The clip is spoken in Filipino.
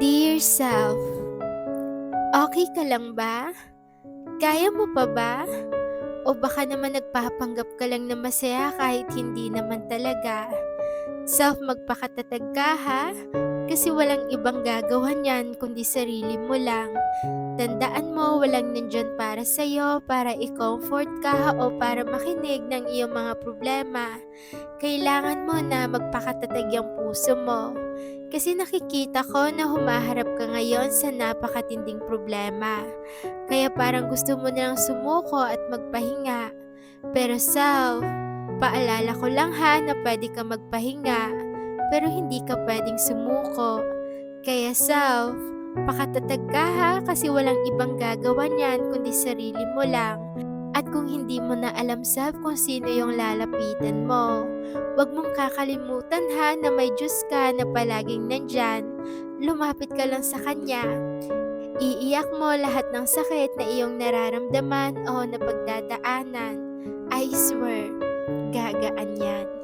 Dear self, okay ka lang ba? Kaya mo pa ba? O baka naman nagpapanggap ka lang na masaya kahit hindi naman talaga? Self, magpakatatag ka ha? Kasi walang ibang gagawa niyan kundi sarili mo lang. Tandaan mo, walang nandyan para sa'yo, para i-comfort ka o para makinig ng iyong mga problema. Kailangan mo na magpakatatag yung puso mo. Kasi nakikita ko na humaharap ka ngayon sa napakatinding problema. Kaya parang gusto mo na lang sumuko at magpahinga. Pero self, paalala ko lang ha na pwede ka magpahinga. Pero hindi ka pwedeng sumuko. Kaya self, pakatatag ka ha kasi walang ibang gagawa niyan kundi sarili mo lang. At kung hindi mo na alam self kung sino yung lalapitan mo, huwag mong kakalimutan ha na may Diyos ka na palaging nandyan. Lumapit ka lang sa Kanya. Iiyak mo lahat ng sakit na iyong nararamdaman o napagdadaanan. I swear, gagaan yan.